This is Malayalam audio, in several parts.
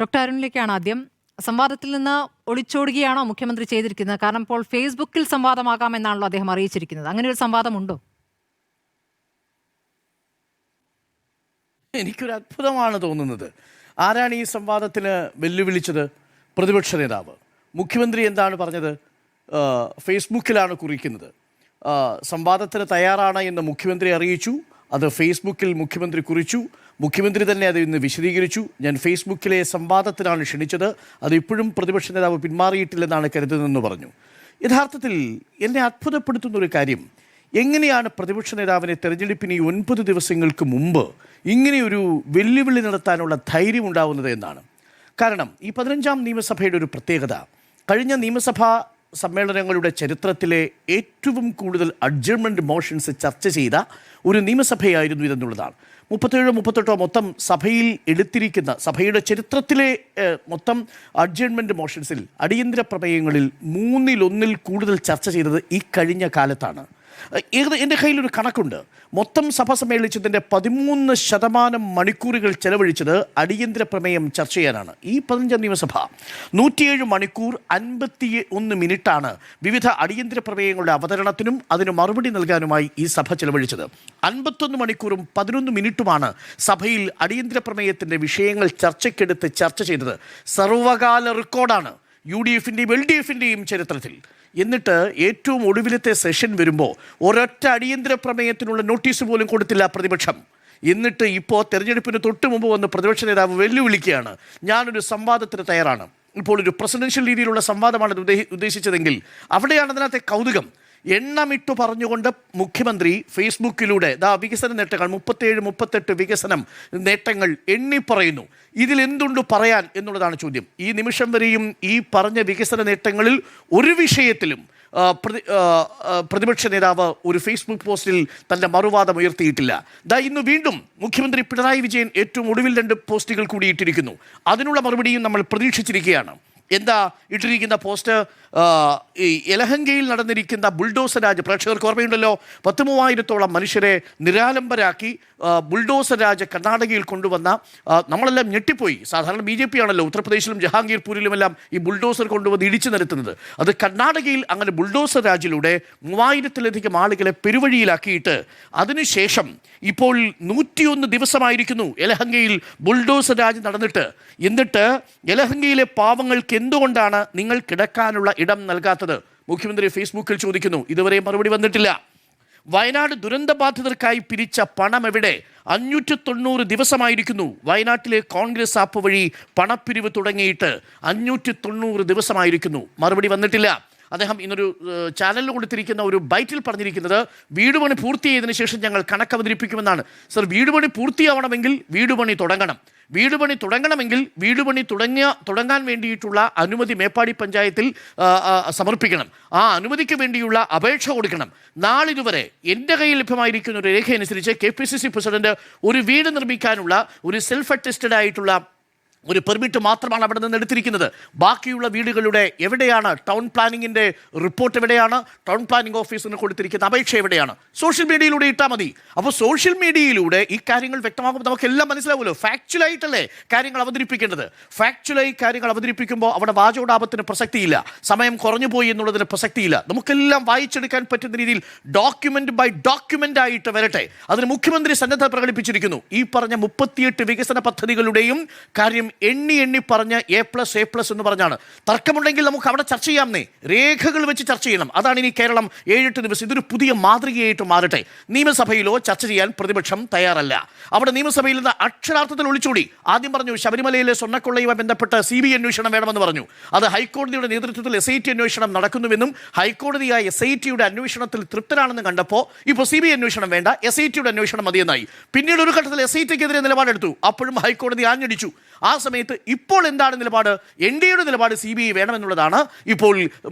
ഡോക്ടർ അരുണിലേക്കാണ് ആദ്യം. സംവാദത്തിൽ നിന്ന് ഒളിച്ചോടുകയാണോ മുഖ്യമന്ത്രി ചെയ്തിരിക്കുന്നത്? കാരണം ഇപ്പോൾ ഫേസ്ബുക്കിൽ സംവാദമാകാമെന്നാണല്ലോ അദ്ദേഹം അറിയിച്ചിരിക്കുന്നത്. അങ്ങനെ ഒരു സംവാദമുണ്ടോ? എനിക്കൊരു അത്ഭുതമാണ് തോന്നുന്നത്. ആരാണ് ഈ സംവാദത്തിന് വെല്ലുവിളിച്ചത്? പ്രതിപക്ഷ നേതാവ്. മുഖ്യമന്ത്രി എന്താണ് പറഞ്ഞത്? ഫേസ്ബുക്കിലാണ് കുറിക്കുന്നത്. സംവാദത്തിന് തയ്യാറാണ് എന്ന് മുഖ്യമന്ത്രി അറിയിച്ചു. അത് ഫേസ്ബുക്കിൽ മുഖ്യമന്ത്രി കുറിച്ചു. മുഖ്യമന്ത്രി തന്നെ അത് ഇന്ന് വിശദീകരിച്ചു. ഞാൻ ഫേസ്ബുക്കിലെ സംവാദത്തിനാണ് ക്ഷണിച്ചത്, അത് ഇപ്പോഴും പ്രതിപക്ഷ നേതാവ് പിന്മാറിയിട്ടില്ലെന്നാണ് കരുതുന്നതെന്ന് പറഞ്ഞു. യഥാർത്ഥത്തിൽ എന്നെ അത്ഭുതപ്പെടുത്തുന്ന ഒരു കാര്യം, എങ്ങനെയാണ് പ്രതിപക്ഷ നേതാവിനെ തെരഞ്ഞെടുപ്പിന് 9 ദിവസങ്ങൾക്ക് മുമ്പ് ഇങ്ങനെയൊരു വെല്ലുവിളി നടത്താനുള്ള ധൈര്യം ഉണ്ടാവുന്നത് എന്നാണ്. കാരണം ഈ 15ാം നിയമസഭയുടെ ഒരു പ്രത്യേകത, കഴിഞ്ഞ നിയമസഭാ സമ്മേളനങ്ങളുടെ ചരിത്രത്തിലെ ഏറ്റവും കൂടുതൽ അഡ്ജർമെൻറ്റ് മോഷൻസ് ചർച്ച ചെയ്ത ഒരു നിയമസഭയായിരുന്നു ഇതെന്നുള്ളതാണ്. 37-38 മൊത്തം സഭയിൽ എടുത്തിരിക്കുന്ന സഭയുടെ ചരിത്രത്തിലെ മൊത്തം അഡ്ജർമെൻറ്റ് മോഷൻസിൽ, അടിയന്തര പ്രമേയങ്ങളിൽ 1/3 കൂടുതൽ ചർച്ച ചെയ്തത് ഈ കഴിഞ്ഞ കാലത്താണ്. എൻ്റെ കയ്യിലൊരു കണക്കുണ്ട്. മൊത്തം സഭ സമ്മേളിച്ചതിൻ്റെ 13% മണിക്കൂറുകൾ ചെലവഴിച്ചത് അടിയന്തര പ്രമേയം ചർച്ച ചെയ്യാനാണ്. ഈ 15ാം നിയമസഭ 107 മണിക്കൂർ 51 മിനിറ്റാണ് വിവിധ അടിയന്തര പ്രമേയങ്ങളുടെ അവതരണത്തിനും അതിന് മറുപടി നൽകാനുമായി ഈ സഭ ചെലവഴിച്ചത്. 51 മണിക്കൂറും 11 മിനിറ്റുമാണ് സഭയിൽ അടിയന്തര പ്രമേയത്തിൻ്റെ വിഷയങ്ങൾ ചർച്ചയ്ക്കെടുത്ത് ചർച്ച ചെയ്തത്. സർവകാല റെക്കോർഡാണ് UDF-ൻ്റെയും LDF-ൻ്റെയും ചരിത്രത്തിൽ. എന്നിട്ട് ഏറ്റവും ഒടുവിലത്തെ സെഷൻ വരുമ്പോൾ ഒരൊറ്റ അടിയന്തര പ്രമേയത്തിനുള്ള നോട്ടീസ് പോലും കൊടുത്തില്ല പ്രതിപക്ഷം. എന്നിട്ട് ഇപ്പോൾ തെരഞ്ഞെടുപ്പിന് തൊട്ട് മുമ്പ് വന്ന് പ്രതിപക്ഷ നേതാവ് വെല്ലുവിളിക്കുകയാണ്, ഞാനൊരു സംവാദത്തിന് തയ്യാറാണ്. ഇപ്പോൾ ഒരു പ്രസിഡൻഷ്യൽ രീതിയിലുള്ള സംവാദമാണ് ഉദ്ദേശിച്ചതെങ്കിൽ അവിടെയാണ് അതിനകത്തെ കൗതുകം. എണ്ണമിട്ടു പറഞ്ഞുകൊണ്ട് മുഖ്യമന്ത്രി ഫേസ്ബുക്കിലൂടെ വികസന നേട്ടങ്ങൾ 37-38 വികസനം നേട്ടങ്ങൾ എണ്ണിപ്പറയുന്നു. ഇതിലെന്തുണ്ട് പറയാൻ എന്നുള്ളതാണ് ചോദ്യം. ഈ നിമിഷം വരെയും ഈ പറഞ്ഞ വികസന നേട്ടങ്ങളിൽ ഒരു വിഷയത്തിലും പ്രതിപക്ഷ നേതാവ് ഒരു ഫേസ്ബുക്ക് പോസ്റ്റിൽ തൻ്റെ മറുവാദം ഉയർത്തിയിട്ടില്ല. ഇന്ന് വീണ്ടും മുഖ്യമന്ത്രി പിണറായി വിജയൻ ഏറ്റവും ഒടുവിൽ 2 പോസ്റ്റുകൾ കൂടി ഇട്ടിരിക്കുന്നു. അതിനുള്ള മറുപടിയും നമ്മൾ പ്രതീക്ഷിച്ചിരിക്കുകയാണ്. എന്താ ഇട്ടിരിക്കുന്ന പോസ്റ്റ്? ഈ യലഹങ്കയിൽ നടന്നിരിക്കുന്ന ബുൾഡോസർ രാജ്, പ്രേക്ഷകർക്ക് ഓർമ്മയുണ്ടല്ലോ, 10,000-ഓളം മനുഷ്യരെ നിരാലംബരാക്കി ബുൾഡോസർ രാജ് കർണാടകയിൽ കൊണ്ടുവന്ന, നമ്മളെല്ലാം ഞെട്ടിപ്പോയി. സാധാരണ BJP ആണല്ലോ ഉത്തർപ്രദേശിലും ജഹാംഗീർപൂരിലുമെല്ലാം ഈ ബുൾഡോസർ കൊണ്ടുവന്ന് ഇടിച്ചു നിരത്തുന്നത്. അത് കർണാടകയിൽ അങ്ങനെ ബുൾഡോസർ രാജിലൂടെ 3000-ലധികം ആളുകളെ പെരുവഴിയിലാക്കിയിട്ട് അതിനുശേഷം ഇപ്പോൾ 101 ദിവസമായിരിക്കുന്നു യലഹങ്കയിൽ ബുൾഡോസർ രാജ് നടന്നിട്ട്. എന്നിട്ട് യലഹങ്കയിലെ പാവങ്ങൾക്ക് എന്തുകൊണ്ടാണ് നിങ്ങൾ കിടക്കാനുള്ള ഇടം നൽകാത്തത്? മുഖ്യമന്ത്രി ഫേസ്ബുക്കിൽ ചോദിക്കുന്നു. ഇതുവരെ മറുപടി വന്നിട്ടില്ല. വയനാട് ദുരന്തബാധിതർക്കായി പിരിച്ച പണം എവിടെ? 590 ദിവസമായിരിക്കുന്നു വയനാട്ടിലെ കോൺഗ്രസ് ആപ്പ് വഴി പണപ്പിരിവ് തുടങ്ങിയിട്ട് 590 ദിവസമായിരിക്കുന്നു, മറുപടി വന്നിട്ടില്ല. അദ്ദേഹം ഇന്നൊരു ചാനലിൽ കൊടുത്തിരിക്കുന്ന ഒരു ബൈറ്റിൽ പറഞ്ഞിരിക്കുന്നത്, വീടുപണി പൂർത്തിയായതിനു ശേഷം ഞങ്ങൾ കണക്ക് അവതരിപ്പിക്കുമെന്നാണ്. സർ, വീടുപണി പൂർത്തിയാവണമെങ്കിൽ വീടുപണി തുടങ്ങണം. വീടുപണി തുടങ്ങണമെങ്കിൽ വീടുപണി തുടങ്ങാൻ വേണ്ടിയിട്ടുള്ള അനുമതി മേപ്പാടി പഞ്ചായത്തിൽ സമർപ്പിക്കണം. ആ അനുമതിക്ക് വേണ്ടിയുള്ള അപേക്ഷ കൊടുക്കണം. നാളിതുവരെ എൻ്റെ കയ്യിൽ ലഭ്യമായിരിക്കുന്ന ഒരു രേഖയനുസരിച്ച് KPCC പ്രസിഡന്റ് ഒരു വീട് നിർമ്മിക്കാനുള്ള ഒരു സെൽഫ് അറ്റസ്റ്റഡ് ആയിട്ടുള്ള ഒരു പെർമിറ്റ് മാത്രമാണ് അവിടെ നിന്ന് എടുത്തിരിക്കുന്നത്. ബാക്കിയുള്ള വീടുകളുടെ എവിടെയാണ് ടൗൺ പ്ലാനിങ്ങിൻ്റെ റിപ്പോർട്ട്? എവിടെയാണ് ടൗൺ പ്ലാനിംഗ് ഓഫീസിന് കൊടുത്തിരിക്കുന്ന അപേക്ഷ? എവിടെയാണ്? സോഷ്യൽ മീഡിയയിലൂടെ ഇട്ടാൽ മതി. അപ്പോൾ സോഷ്യൽ മീഡിയയിലൂടെ ഈ കാര്യങ്ങൾ വ്യക്തമാകുമ്പോൾ നമുക്കെല്ലാം മനസ്സിലാവുമല്ലോ. ഫാക്ച്വലായിട്ടല്ലേ കാര്യങ്ങൾ അവതരിപ്പിക്കേണ്ടത്. ഫാക്ച്വലായി കാര്യങ്ങൾ അവതരിപ്പിക്കുമ്പോൾ അവിടെ വാചോടാപത്തിന് പ്രസക്തിയില്ല, സമയം കുറഞ്ഞു പോയി എന്നുള്ളതിന് പ്രസക്തിയില്ല. നമുക്കെല്ലാം വായിച്ചെടുക്കാൻ പറ്റുന്ന രീതിയിൽ ഡോക്യുമെന്റ് ബൈ ഡോക്യുമെന്റ് ആയിട്ട് വരട്ടെ. അതിന് മുഖ്യമന്ത്രി സന്നദ്ധത പ്രകടിപ്പിച്ചിരിക്കുന്നു. ഈ പറഞ്ഞ 38 വികസന പദ്ധതികളുടെയും കാര്യം എണ്ണി പറഞ്ഞ് A+ എന്ന് പറഞ്ഞാണ്. തർക്കമുണ്ടെങ്കിൽ നമുക്ക് അവിടെ ചർച്ച ചെയ്യാമെന്നേ, രേഖകൾ വെച്ച് ചർച്ച ചെയ്യണം. അതാണ് ഇനി കേരളം 7-8 ദിവസം ഇതൊരു പുതിയ മാതൃകയായിട്ട് മാറട്ടെ. നിയമസഭയിലോ ചർച്ച ചെയ്യാൻ പ്രതിപക്ഷം തയ്യാറല്ല. അവിടെ നിയമസഭയിൽ നിന്ന് അക്ഷരാർത്ഥത്തിൽ ഒളിച്ചോടി. ആദ്യം പറഞ്ഞു ശബരിമലയിലെ സ്വർണ്ണക്കൊള്ളയുമായി ബന്ധപ്പെട്ട് CBI അന്വേഷണം വേണമെന്ന് പറഞ്ഞു. അത് ഹൈക്കോടതിയുടെ നേതൃത്വത്തിൽ SIT അന്വേഷണം നടക്കുന്നുവെന്നും ഹൈക്കോടതിയായ SITയുടെ അന്വേഷണത്തിൽ തൃപ്തരാണെന്ന് കണ്ടപ്പോൾ ഇപ്പോൾ CBI അന്വേഷണം വേണ്ട, SITയുടെ അന്വേഷണം മതിയെന്നായി. പിന്നീട് ഒരു ഘട്ടത്തിൽ SITക്കെതിരെ നിലപാടെടുത്തു. അപ്പോഴും ഹൈക്കോടതി ആഞ്ഞടിച്ചു. ആ സമയത്ത് ഇപ്പോൾ എന്താണ് നിലപാട്? NDAയുടെ നിലപാട് CBI വേണമെന്നുള്ളതാണ്. ഇപ്പോൾ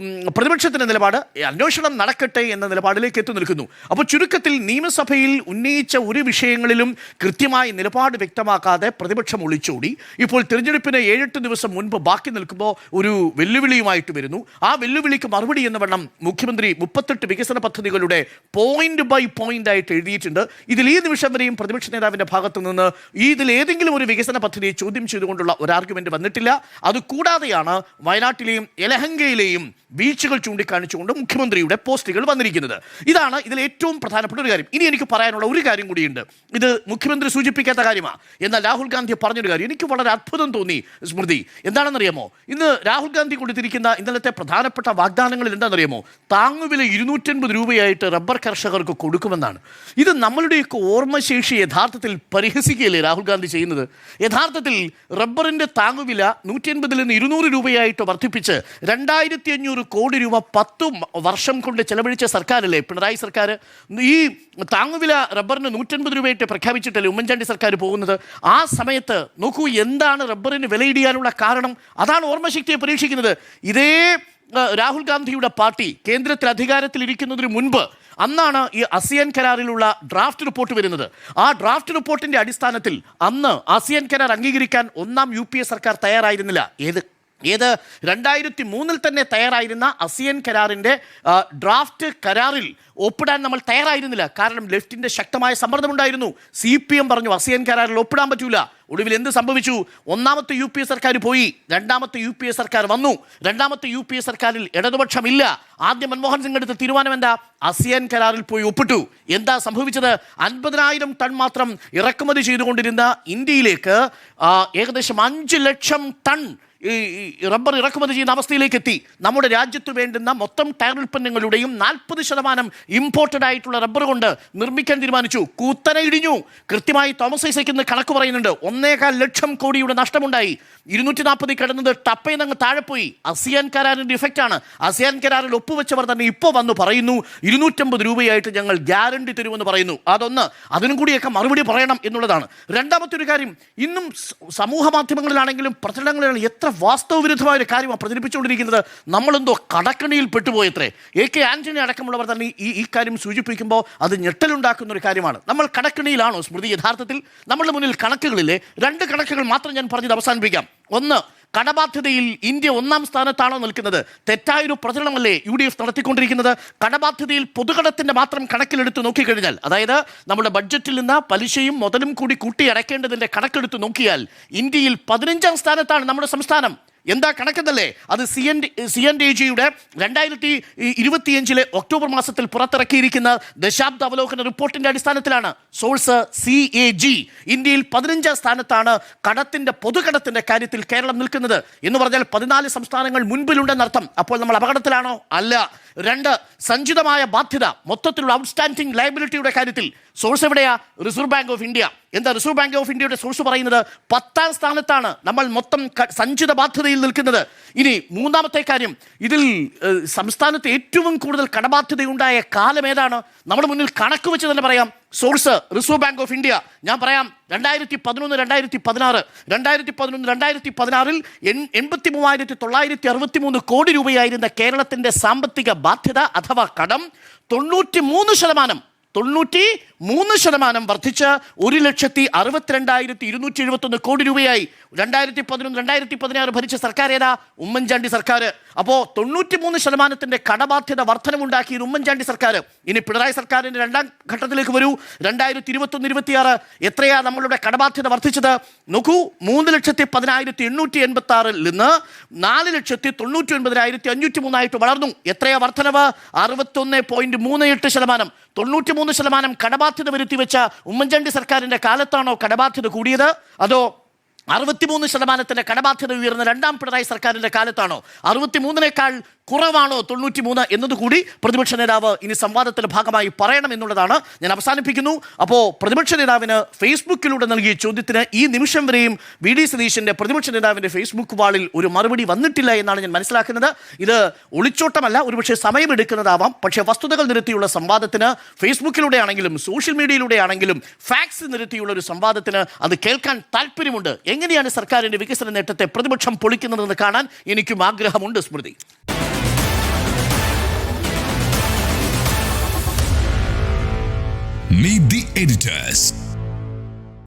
പ്രതിപക്ഷത്തിൻ്റെ നിലപാട് അന്വേഷണം നടക്കട്ടെ എന്ന നിലപാടിലേക്ക് എത്തി നിൽക്കുന്നു. അപ്പോൾ ചുരുക്കത്തിൽ നിയമസഭയിൽ ഉന്നയിച്ച ഒരു വിഷയങ്ങളിലും കൃത്യമായ നിലപാട് വ്യക്തമാക്കാതെ പ്രതിപക്ഷം ഒളിച്ചോടി. ഇപ്പോൾ തിരഞ്ഞെടുപ്പിന് 7-8 ദിവസം മുൻപ് ബാക്കി നിൽക്കുമ്പോൾ ഒരു വെല്ലുവിളിയുമായിട്ട് വരുന്നു. ആ വെല്ലുവിളിക്ക് മറുപടി എന്ന വണ്ണം മുഖ്യമന്ത്രി 38 വികസന പദ്ധതികളുടെ പോയിന്റ് ബൈ പോയിന്റ് ആയിട്ട് എഴുതിയിട്ടുണ്ട്. ഇതിൽ ഈ നിമിഷം വരെയും പ്രതിപക്ഷ നേതാവിൻ്റെ ഭാഗത്തു നിന്ന് ഇതിൽ ഏതെങ്കിലും ഒരു വികസന പദ്ധതിയെ ചോദ്യം ചെയ്തുകൊണ്ടുള്ള ഒരു ആർഗ്യുമെന്റ് വന്നിട്ടില്ല. അതുകൂടാതെയാണ് വയനാട്ടിലെയും യലഹങ്കയിലെയും ബീച്ചുകൾ ചൂണ്ടിക്കാണിച്ചുകൊണ്ട് മുഖ്യമന്ത്രിയുടെ പോസ്റ്റുകൾ വന്നിരിക്കുന്നത്. ഇതാണ് ഇതിൽ ഏറ്റവും പ്രധാനപ്പെട്ട ഒരു കാര്യം. ഇനി എനിക്ക് പറയാനുള്ള ഒരു കാര്യം കൂടിയുണ്ട്. ഇത് മുഖ്യമന്ത്രി സൂചിപ്പിക്കാത്ത കാര്യമാണ്, എന്നാൽ രാഹുൽ ഗാന്ധി പറഞ്ഞൊരു കാര്യം എനിക്ക് വളരെ അത്ഭുതം തോന്നി സ്മൃതി. എന്താണെന്നറിയാമോ? ഇന്ന് രാഹുൽ ഗാന്ധി കൊടുത്തിരിക്കുന്ന ഇന്നലത്തെ പ്രധാനപ്പെട്ട വാഗ്ദാനങ്ങളിൽ എന്താണെന്നറിയാമോ? താങ്ങുവില 250 രൂപയായിട്ട് റബ്ബർ കർഷകർക്ക് കൊടുക്കുമെന്നാണ്. ഇത് നമ്മളുടെയൊക്കെ ഓർമ്മശേഷി യഥാർത്ഥത്തിൽ പരിഹസിക്കുകയല്ലേ രാഹുൽ ഗാന്ധി ചെയ്യുന്നത്? യഥാർത്ഥത്തിൽ റബ്ബറിന്റെ താങ്ങുവില 180 നിന്ന് 200 രൂപയായിട്ട് വർദ്ധിപ്പിച്ച് 2500 കോടി രൂപ 10 വർഷം കൊണ്ട് ചെലവഴിച്ച സർക്കാരല്ലേ പിണറായി സർക്കാർ? ഈ താങ്ങുവില റബ്ബറിന് 180 രൂപയായിട്ട് പ്രഖ്യാപിച്ചിട്ടല്ലേ ഉമ്മൻചാണ്ടി സർക്കാർ പോകുന്നത്? ആ സമയത്ത് നോക്കൂ, എന്താണ് റബ്ബറിന് വിലയിടിയാനുള്ള കാരണം? അതാണ് ഓർമ്മശക്തിയെ പരീക്ഷിക്കുന്നത്. ഇതേ രാഹുൽ ഗാന്ധിയുടെ പാർട്ടി കേന്ദ്രത്തിൽ അധികാരത്തിലിരിക്കുന്നതിന് മുൻപ് അന്നാണ് ഈ ASEAN കരാറിലുള്ള ഡ്രാഫ്റ്റ് റിപ്പോർട്ട് വരുന്നത്. ആ ഡ്രാഫ്റ്റ് റിപ്പോർട്ടിന്റെ അടിസ്ഥാനത്തിൽ അന്ന് ASEAN കരാർ അംഗീകരിക്കാൻ ഒന്നാം UPA സർക്കാർ തയ്യാറായിരുന്നില്ല. ഏത് 2003 തന്നെ തയ്യാറായിരുന്ന ASEAN കരാറിൻ്റെ ഡ്രാഫ്റ്റ് കരാറിൽ ഒപ്പിടാൻ നമ്മൾ തയ്യാറായിരുന്നില്ല. കാരണം ലെഫ്റ്റിൻ്റെ ശക്തമായ സമ്മർദ്ദമുണ്ടായിരുന്നു. CPM പറഞ്ഞു ASEAN കരാറിൽ ഒപ്പിടാൻ പറ്റൂല. ഒടുവിൽ എന്ത് സംഭവിച്ചു? ഒന്നാമത്തെ UPA സർക്കാർ പോയി, രണ്ടാമത്തെ UPA സർക്കാർ വന്നു. രണ്ടാമത്തെ UPA സർക്കാരിൽ ഇടതുപക്ഷമില്ല. ആദ്യം മൻമോഹൻ സിംഗ് എടുത്ത തീരുമാനം എന്താ? ASEAN കരാറിൽ പോയി ഒപ്പിട്ടു. എന്താ സംഭവിച്ചത്? 50,000 ടൺ മാത്രം ഇറക്കുമതി ചെയ്തുകൊണ്ടിരുന്ന ഇന്ത്യയിലേക്ക് ഏകദേശം 5 ലക്ഷം ടൺ ഈ റബ്ബർ ഇറക്കുമതി ചെയ്യുന്ന അവസ്ഥയിലേക്ക് എത്തി. നമ്മുടെ രാജ്യത്ത് വേണ്ടുന്ന മൊത്തം ടയർ ഉൽപ്പന്നങ്ങളുടെയും 40% ഇമ്പോർട്ടഡ് ആയിട്ടുള്ള റബ്ബർ കൊണ്ട് നിർമ്മിക്കാൻ തീരുമാനിച്ചു. കൂത്തനെ ഇടിഞ്ഞു. കൃത്യമായി തോമസ് ഐസക് ഇന്ന് കണക്ക് പറയുന്നുണ്ട്. 1.25 ലക്ഷം കോടിയുടെ നഷ്ടമുണ്ടായി. 240 കിടന്നത് ടപ്പയെന്നങ്ങ് താഴെ പോയി. ASEAN കരാറിൻ്റെ ഇഫക്റ്റാണ്. ASEAN കരാറിൽ ഒപ്പുവെച്ചവർ തന്നെ ഇപ്പോൾ വന്നു പറയുന്നു 250 രൂപയായിട്ട് ഞങ്ങൾ ഗ്യാരണ്ടി തരുമെന്ന് പറയുന്നു. അതൊന്ന്, അതിനും കൂടിയൊക്കെ മറുപടി പറയണം എന്നുള്ളതാണ്. രണ്ടാമത്തെ ഒരു കാര്യം, ഇന്നും സമൂഹ മാധ്യമങ്ങളിലാണെങ്കിലും പ്രചരണങ്ങളിലാണ് എത്ര വാസ്തവവിരുദ്ധമായ ഒരു കാര്യമാണ് പ്രചരിപ്പിച്ചുകൊണ്ടിരിക്കുന്നത്. നമ്മളെന്തോ കടക്കണിയിൽ പെട്ടുപോയത്രേ. AK ആന്റണി അടക്കമുള്ളവർ തന്നെ ഈ കാര്യം സൂചിപ്പിക്കുമ്പോൾ അത് ഞെട്ടലുണ്ടാക്കുന്ന ഒരു കാര്യമാണ്. നമ്മൾ കടക്കണിയിലാണോ സ്മൃതി? യഥാർത്ഥത്തിൽ നമ്മളുടെ മുന്നിൽ കണക്കുകളില്ലേ? 2 കണക്കുകൾ മാത്രം ഞാൻ പറഞ്ഞത് അവസാനിപ്പിക്കാം. ഒന്ന്, കടബാധ്യതയിൽ ഇന്ത്യ 1-ാം സ്ഥാനത്താണോ നിൽക്കുന്നത്? തെറ്റായൊരു പ്രചരണമല്ലേ UDF നടത്തിക്കൊണ്ടിരിക്കുന്നത്? കടബാധ്യതയിൽ പൊതുകടത്തിന്റെ മാത്രം കണക്കിലെടുത്ത് നോക്കിക്കഴിഞ്ഞാൽ, അതായത് നമ്മുടെ ബഡ്ജറ്റിൽ നിന്ന് പലിശയും മുതലും കൂടി കൂട്ടി അടയ്ക്കേണ്ടതിന്റെ കണക്കെടുത്ത് നോക്കിയാൽ ഇന്ത്യയിൽ 15-ാം സ്ഥാനത്താണ് നമ്മുടെ സംസ്ഥാനം. എന്താ കണക്കെന്നല്ലേ? അത് CNDG-യുടെ 2025 ഒക്ടോബർ മാസത്തിൽ പുറത്തിറക്കിയിരിക്കുന്ന ദശാബ്ദ അവലോകന റിപ്പോർട്ടിന്റെ അടിസ്ഥാനത്തിലാണ്. Source CAG. ഇന്ത്യയിൽ 15-ാം സ്ഥാനത്താണ് കടത്തിന്റെ പൊതുകടത്തിന്റെ കാര്യത്തിൽ കേരളം നിൽക്കുന്നത്. എന്ന് പറഞ്ഞാൽ 14 സംസ്ഥാനങ്ങൾ മുൻപിലുണ്ടെന്നർത്ഥം. അപ്പോൾ നമ്മൾ അപകടത്തിലാണോ? അല്ല. 2, സഞ്ചിതമായ ബാധ്യത, മൊത്തത്തിലുള്ള ഔട്ട്സ്റ്റാൻഡിംഗ് ലയബിലിറ്റിയുടെ കാര്യത്തിൽ സോഴ്സ് എവിടെയാ? Reserve bank of India. എന്താ റിസർവ് ബാങ്ക് ഓഫ് ഇന്ത്യയുടെ സോഴ്സ് പറയുന്നത്? 10-ാം സ്ഥാനത്താണ് നമ്മൾ മൊത്തം സഞ്ചിത ബാധ്യതയിൽ നിൽക്കുന്നത്. ഇനി മൂന്നാമത്തെ കാര്യം, ഇതിൽ സംസ്ഥാനത്ത് ഏറ്റവും കൂടുതൽ കടബാധ്യതയുണ്ടായ കാലം ഏതാണ്? നമ്മുടെ മുന്നിൽ കണക്ക് വെച്ച് തന്നെ പറയാം. Source reserve bank of India. ഞാൻ പറയാം, 2011-2016 2011-2016 83,963 കോടി രൂപയായിരുന്ന കേരളത്തിന്റെ സാമ്പത്തിക ബാധ്യത അഥവാ കടം 93% വർദ്ധിച്ച് 1,62,271 കോടി രൂപയായി. 2011-2016 ഭരിച്ച സർക്കാർ ഏതാ? ഉമ്മൻചാണ്ടി സർക്കാർ. അപ്പോൾ 93% കടബാധ്യത വർധനമുണ്ടാക്കിയ ഉമ്മൻചാണ്ടി സർക്കാർ. ഇനി പിണറായി സർക്കാരിൻ്റെ 2-ാം ഘട്ടത്തിലേക്ക് വരൂ. 2021-26 എത്രയാ നമ്മളുടെ കടബാധ്യത വർദ്ധിച്ചത്? നോക്കൂ, 3,10,886 നിന്ന് 4,99,503 വളർന്നു. എത്രയാ വർധനവ്? 61.38%. 93% കടബാധ്യത വരുത്തി വെച്ച ഉമ്മൻചാണ്ടി സർക്കാരിൻ്റെ കാലത്താണോ കടബാധ്യത കൂടിയത്? അതോ 63% കടബാധ്യത ഉയർന്ന 2-ാം പിണറായി സർക്കാരിൻ്റെ കാലത്താണോ? 63-നേക്കാൾ കുറവാണോ 93 എന്നതുകൂടി പ്രതിപക്ഷ നേതാവ് ഇനി സംവാദത്തിന്റെ ഭാഗമായി പറയണം എന്നുള്ളതാണ്. ഞാൻ അവസാനിപ്പിക്കുന്നു. അപ്പോൾ പ്രതിപക്ഷ നേതാവിന് ഫേസ്ബുക്കിലൂടെ നൽകിയ ചോദ്യത്തിന് ഈ നിമിഷം വരെയും VD സതീശൻ്റെ പ്രതിപക്ഷ നേതാവിൻ്റെ ഫേസ്ബുക്ക് വാളിൽ ഒരു മറുപടി വന്നിട്ടില്ല എന്നാണ് ഞാൻ മനസ്സിലാക്കുന്നത്. ഇത് ഒളിച്ചോട്ടമല്ല, ഒരുപക്ഷെ സമയമെടുക്കുന്നതാവാം. പക്ഷേ വസ്തുതകൾ നിരത്തിയുള്ള സംവാദത്തിന് ഫേസ്ബുക്കിലൂടെ ആണെങ്കിലും സോഷ്യൽ മീഡിയയിലൂടെ ആണെങ്കിലും ഫാക്സ് നിരത്തിയുള്ള ഒരു സംവാദത്തിന് അത് കേൾക്കാൻ താല്പര്യമുണ്ട്. എങ്ങനെയാണ് സർക്കാരിൻ്റെ വികസന നേട്ടത്തെ പ്രതിപക്ഷം പൊളിക്കുന്നതെന്ന് കാണാൻ എനിക്കും ആഗ്രഹമുണ്ട് സ്മൃതി. Meet the editors.